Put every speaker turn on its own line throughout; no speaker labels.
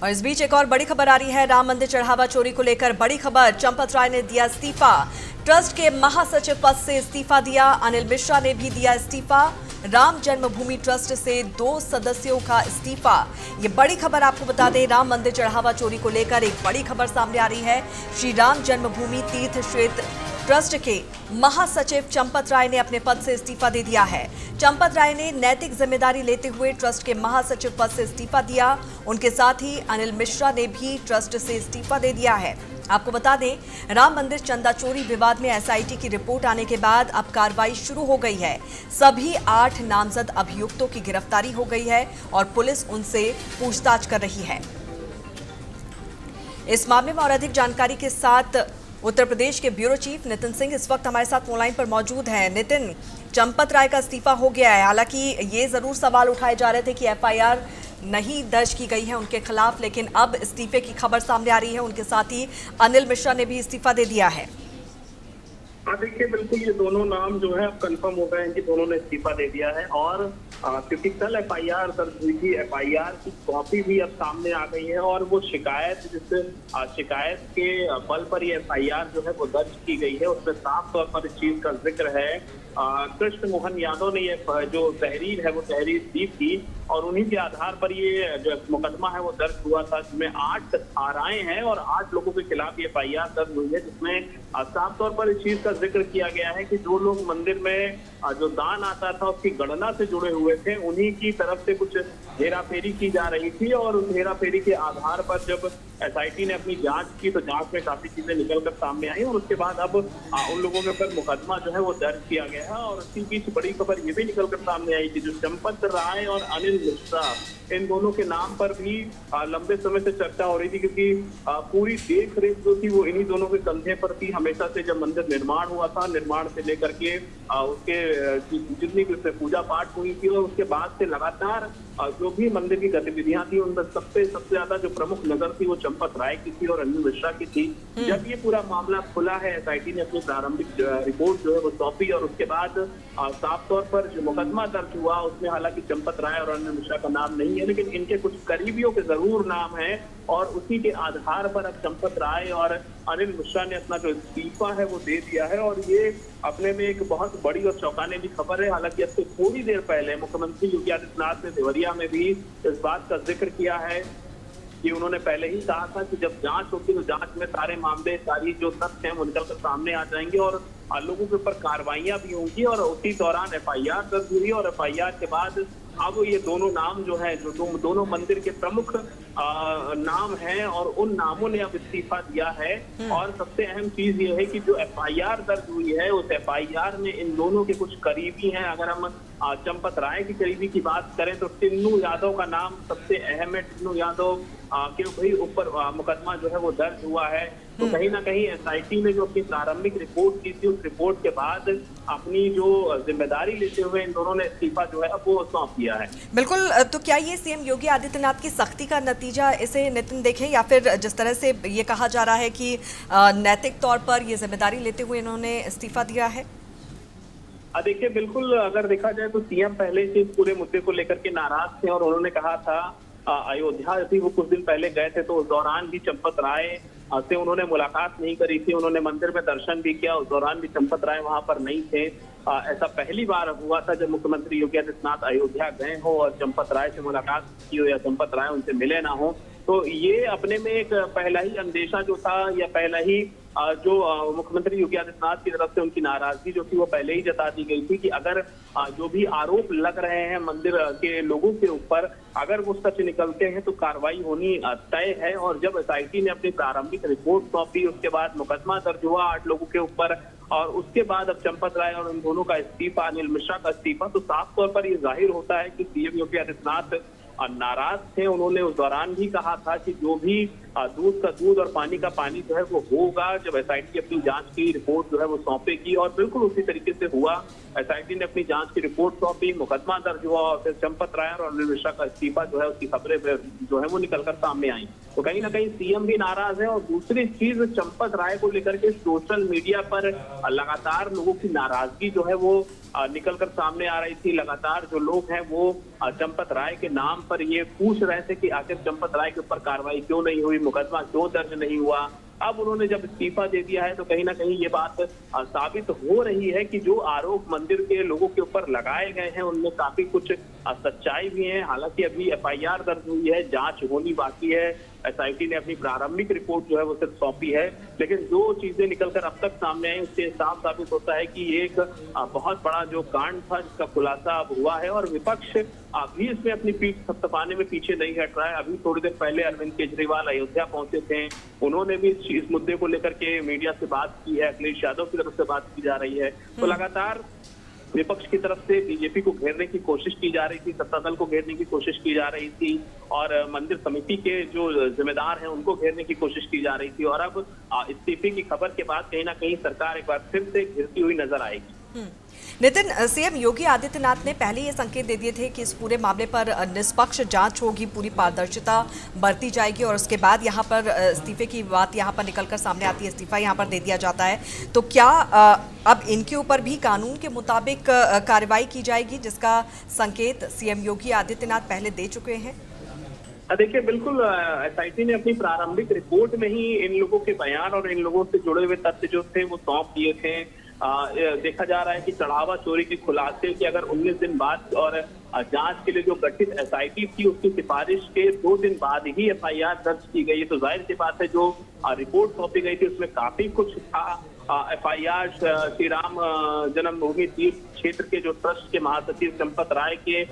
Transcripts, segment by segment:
और इस बीच एक और बड़ी खबर आ रही है। राम मंदिर चढ़ावा चोरी को लेकर बड़ी खबर। चंपत राय ने दिया इस्तीफा। ट्रस्ट के महासचिव पद से इस्तीफा दिया। अनिल मिश्रा ने भी दिया इस्तीफा। राम जन्मभूमि ट्रस्ट से 2 सदस्यों का इस्तीफा। ये बड़ी खबर आपको बता दें, राम मंदिर चढ़ावा चोरी को लेकर एक बड़ी खबर सामने आ रही है। श्री राम जन्मभूमि तीर्थ क्षेत्र ट्रस्ट के महासचिव चंपत राय ने अपने पद से इस्तीफा दे दिया है। चंपत राय ने नैतिक जिम्मेदारी लेते हुए ट्रस्ट के महासचिव पद से इस्तीफा दिया। उनके साथ ही अनिल मिश्रा ने भी ट्रस्ट से इस्तीफा दे दिया है। आपको बता दें, राम मंदिर चंदा चोरी विवाद में एसआईटी की रिपोर्ट आने के बाद अब कार्रवाई शुरू हो गई है। सभी 8 नामजद अभियुक्तों की गिरफ्तारी हो गई है और पुलिस उनसे पूछताछ कर रही है। इस मामले में और अधिक जानकारी के साथ उत्तर प्रदेश के ब्यूरो चीफ नितिन सिंह इस वक्त हमारे साथ फोन लाइन पर मौजूद हैं। नितिन, चंपत राय का इस्तीफा हो गया है। हालांकि ये जरूर सवाल उठाए जा रहे थे कि एफआईआर नहीं दर्ज की गई है उनके खिलाफ, लेकिन अब इस्तीफे की खबर सामने आ रही है। उनके साथ ही अनिल मिश्रा ने भी इस्तीफा दे दिया है।
देखिए, बिल्कुल ये दोनों नाम जो है अब कंफर्म हो गए हैं कि दोनों ने इस्तीफा दे दिया है। और क्योंकि कल एफआईआर दर्ज हुई थी, एफआईआर की कॉपी भी अब सामने आ गई है और वो शिकायत शिकायत के बल पर ये एफआईआर जो है वो दर्ज की गई है। उसमें साफ तौर पर इस चीज का जिक्र है। कृष्ण मोहन यादव ने ये जो तहरीर है वो तहरीर दी थी और उन्हीं के आधार पर ये जो मुकदमा है वो दर्ज हुआ था, जिसमें 8 धाराएं हैं और 8 लोगों के खिलाफ ये एफआईआर दर्ज हुई है, जिसमें साफ तौर पर इस चीज का जिक्र किया गया है कि जो लोग मंदिर में जो दान आता था उसकी गणना से जुड़े हुए थे, उन्हीं की तरफ से कुछ हेराफेरी की जा रही थी। और उस हेराफेरी के आधार पर जब एसआईटी ने अपनी जांच की तो जांच में काफी चीजें निकलकर सामने आई और उसके बाद अब उन लोगों के ऊपर मुकदमा जो है वो दर्ज किया गया है। और इसी बीच बड़ी खबर ये भी निकलकर सामने आई कि जो चंपत राय और अनिल मिश्रा, इन दोनों के नाम पर भी लंबे समय से चर्चा हो रही थी, क्योंकि पूरी देख रेख जो थी वो इन्हीं दोनों के कंधे पर थी। हमेशा से जब मंदिर निर्माण हुआ था, निर्माण से लेकर के उसके जितनी भी उसमें पूजा पाठ हुई थी और उसके बाद से लगातार जो भी मंदिर की गतिविधियां थी उनमें सबसे ज्यादा जो प्रमुख नजर थी वो चंपत राय की थी और अनिल मिश्रा की थी। जब ये पूरा मामला खुला है, एसआईटी ने अपनी प्रारंभिक रिपोर्ट जो है वो सौंपी और उसके बाद साफ तौर पर जो मुकदमा दर्ज हुआ उसमें हालांकि चंपत राय और अनिल मिश्रा का नाम नहीं है, लेकिन इनके कुछ करीबियों के जरूर नाम है और उसी के आधार पर अब चंपत राय और अनिल मिश्रा ने अपना जो इस्तीफा है वो दे दिया है। और ये अपने में एक बहुत बड़ी और चौंकाने की खबर है। हालांकि अब से थोड़ी देर पहले मुख्यमंत्री योगी आदित्यनाथ ने देवरिया में भी इस बात का जिक्र किया है कि उन्होंने पहले ही कहा था कि जब जांच होगी तो जांच में सारे मामले, सारी जो तथ्य हैं वो निकलकर सामने आ जाएंगे और लोगों के ऊपर कार्रवाइयां भी होंगी। और उसी दौरान एफआईआर दर्ज हुई और एफआईआर के बाद अब ये दोनों नाम जो है, जो दोनों मंदिर के प्रमुख नाम हैं और उन नामों ने अब इस्तीफा दिया है। और सबसे अहम चीज ये है कि जो एफआईआर दर्ज हुई है उस एफआईआर में इन दोनों के कुछ करीबी हैं। अगर हम चंपत राय की करीबी की बात करें तो टिन्नू यादव का नाम सबसे अहम है। टिन्नू यादव के भी ऊपर मुकदमा जो है वो दर्ज हुआ है। तो कहीं ना कहीं एसआईटी ने जो अपनी प्रारंभिक रिपोर्ट की थी उस रिपोर्ट के बाद अपनी जो जिम्मेदारी लेते हुए इन दोनों ने इस्तीफा जो है वो सौंप दिया है।
बिल्कुल, तो क्या ये सीएम योगी आदित्यनाथ की सख्ती का नतीजा इसे नितिन देखें, या फिर जिस तरह से ये कहा जा रहा है कि नैतिक तौर पर ये जिम्मेदारी लेते हुए इन्होंने इस्तीफा दिया है?
देखिए, बिल्कुल अगर देखा जाए तो सीएम पहले से इस पूरे मुद्दे को लेकर के नाराज थे और उन्होंने कहा था, अयोध्या भी वो कुछ दिन पहले गए थे तो उस दौरान भी चंपत राय से उन्होंने मुलाकात नहीं करी थी। उन्होंने मंदिर में दर्शन भी किया, उस दौरान भी चंपत राय वहां पर नहीं थे। ऐसा पहली बार हुआ था जब मुख्यमंत्री योगी आदित्यनाथ अयोध्या गए हो और चंपत राय से मुलाकात की हो या चंपत राय उनसे मिले ना हो। तो ये अपने में एक पहला ही अंदेशा जो था या पहला ही जो मुख्यमंत्री योगी आदित्यनाथ की तरफ से उनकी नाराजगी जो थी वो पहले ही जता दी गई थी कि अगर जो भी आरोप लग रहे हैं मंदिर के लोगों के ऊपर, अगर वो सच निकलते हैं तो कार्रवाई होनी तय है। और जब एसआईटी ने अपनी प्रारंभिक रिपोर्ट सौंपी उसके बाद मुकदमा दर्ज हुआ 8 लोगों के ऊपर और उसके बाद अब चंपत राय और उन दोनों का इस्तीफा, अनिल मिश्रा का इस्तीफा, तो साफ तौर पर ये जाहिर होता है कि सीएम योगी आदित्यनाथ नाराज थे। उन्होंने उस दौरान भी कहा था कि जो भी दूध का दूध और पानी का पानी जो है वो होगा जब एसआईटी अपनी जांच की रिपोर्ट जो है वो सौंपेगी। और बिल्कुल उसी तरीके से हुआ। एसआईटी ने अपनी जांच की रिपोर्ट सौंपी, मुकदमा दर्ज हुआ और फिर चंपत राय और अनिल मिश्रा का इस्तीफा जो है उसकी खबरें जो है वो निकलकर सामने आई। तो कहीं ना कहीं सीएम भी नाराज है। और दूसरी चीज, चंपत राय को लेकर के सोशल मीडिया पर लगातार लोगों की नाराजगी जो है वो निकलकर सामने आ रही थी। लगातार जो लोग हैं वो चंपत राय के नाम पर ये पूछ रहे थे कि आखिर चंपत राय के ऊपर कार्रवाई क्यों नहीं हुई, मुकदमा क्यों दर्ज नहीं हुआ। अब उन्होंने जब इस्तीफा दे दिया है तो कहीं ना कहीं ये बात साबित हो रही है कि जो आरोप मंदिर के लोगों के ऊपर लगाए गए हैं उनमें काफी कुछ सच्चाई भी है। हालांकि अभी एफआईआर दर्ज हुई है, जांच होनी बाकी है। एसआईटी ने अपनी प्रारंभिक रिपोर्ट जो है वो सिर्फ सौंपी है, लेकिन जो चीजें निकलकर अब तक सामने आई उससे साफ साबित होता है कि ये एक बहुत बड़ा जो कांड था जिसका खुलासा अब हुआ है और विपक्ष अभी इसमें अपनी पीठ थपथपाने में पीछे नहीं हट रहा है। अभी थोड़ी देर पहले अरविंद केजरीवाल अयोध्या पहुंचे थे, उन्होंने भी इस मुद्दे को लेकर के मीडिया से बात की है, अखिलेश यादव की तरफ से बात की जा रही है। तो लगातार विपक्ष की तरफ से बीजेपी को घेरने की कोशिश की जा रही थी, सत्ता दल को घेरने की कोशिश की जा रही थी और मंदिर समिति के जो जिम्मेदार हैं उनको घेरने की कोशिश की जा रही थी। और अब इस्तीफे की खबर के बाद कहीं ना कहीं सरकार एक बार फिर से घिरती हुई नजर आएगी।
नितिन, सीएम योगी आदित्यनाथ ने पहले ये संकेत दे दिए थे कि इस पूरे मामले पर निष्पक्ष जांच होगी, पूरी पारदर्शिता बरती जाएगी और उसके बाद यहाँ पर इस्तीफे की बात यहाँ पर निकलकर सामने आती है, इस्तीफा यहाँ पर दे दिया जाता है। तो क्या अब इनके ऊपर भी कानून के मुताबिक कार्रवाई की जाएगी, जिसका संकेत सीएम योगी आदित्यनाथ पहले दे चुके हैं?
देखिए, बिल्कुल एसआईटी ने अपनी प्रारंभिक रिपोर्ट में ही इन लोगों के बयान और इन लोगों से जुड़े हुए तथ्य जो थे वो सौंप दिए थे। देखा जा रहा है कि चढ़ावा चोरी के खुलासे की अगर 19 दिन बाद और जांच के लिए जो गठित एसआईटी थी उसकी सिफारिश के 2 दिन बाद ही एफआईआर दर्ज की गई, तो जाहिर सी बात है जो रिपोर्ट सौंपी गई थी उसमें काफी कुछ था। एफआईआर श्री राम जन्मभूमि तीर्थ क्षेत्र के जो ट्रस्ट के महासचिव चंपत राय के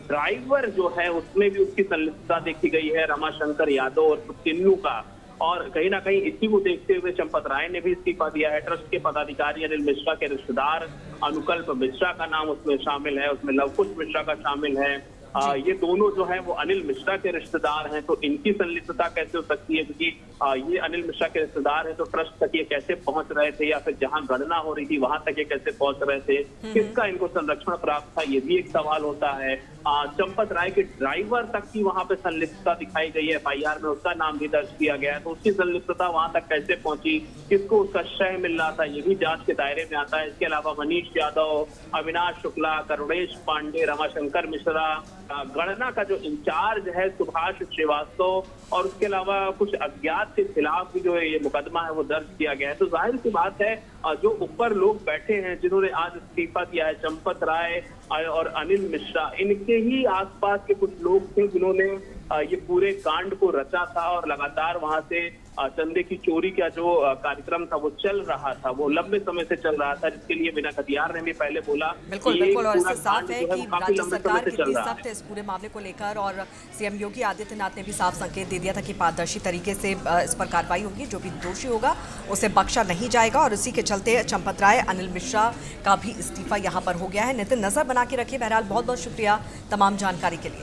ड्राइवर जो है उसमें भी उसकी संलिप्तता देखी गई है, रमाशंकर यादव और किन्नू का। और कहीं ना कहीं इसी को देखते हुए चंपत राय ने भी इस्तीफा दिया है। ट्रस्ट के पदाधिकारी अनिल मिश्रा के रिश्तेदार अनुकल्प मिश्रा का नाम उसमें शामिल है, उसमें लवकुश मिश्रा का शामिल है। ये दोनों जो है वो अनिल मिश्रा के रिश्तेदार हैं, तो इनकी संलिप्तता कैसे हो सकती है, क्योंकि ये अनिल मिश्रा के रिश्तेदार हैं तो ट्रस्ट तक ये कैसे पहुंच रहे थे या फिर जहां गणना हो रही थी वहां तक ये कैसे पहुंच रहे थे, किसका इनको संरक्षण प्राप्त था, ये भी एक सवाल होता है। चंपत राय के ड्राइवर तक की वहां पे संलिप्तता दिखाई गई है, एफआईआर में उसका नाम भी दर्ज किया गया है, तो उसकी संलिप्तता वहां तक कैसे पहुंची, किसको उसका श्रेय मिल रहा था, ये भी जांच के दायरे में आता है। इसके अलावा मनीष यादव, अविनाश शुक्ला, करुणेश पांडे, रमाशंकर मिश्रा, गणना का जो इंचार्ज है सुभाष श्रीवास्तव और उसके अलावा कुछ अज्ञात के खिलाफ भी जो है ये मुकदमा है वो दर्ज किया गया है। तो जाहिर सी बात है जो ऊपर लोग बैठे हैं जिन्होंने आज इस्तीफा दिया है, चंपत राय और अनिल मिश्रा, इनके ही आसपास के कुछ लोग थे जिन्होंने ये पूरे कांड को रचा था और लगातार वहां से चंदे की चोरी का जो कार्यक्रम था वो चल रहा था, वो लंबे समय से चल रहा था, जिसके लिए बिना खतियार ने भी पहले बोला।
बिल्कुल बिल्कुल, और इससे साफ है कि राज्य सरकार कितनी सख्त है इस पूरे मामले को लेकर और सीएम योगी आदित्यनाथ ने भी साफ संकेत दे दिया था कि पारदर्शी तरीके से इस पर कार्रवाई होगी, जो भी दोषी होगा उसे बख्शा नहीं जाएगा और इसी के चलते चंपत राय, अनिल मिश्रा का भी इस्तीफा यहाँ पर हो गया है। नितिन, नजर बना के रखिए। बहरहाल बहुत बहुत शुक्रिया तमाम जानकारी के लिए।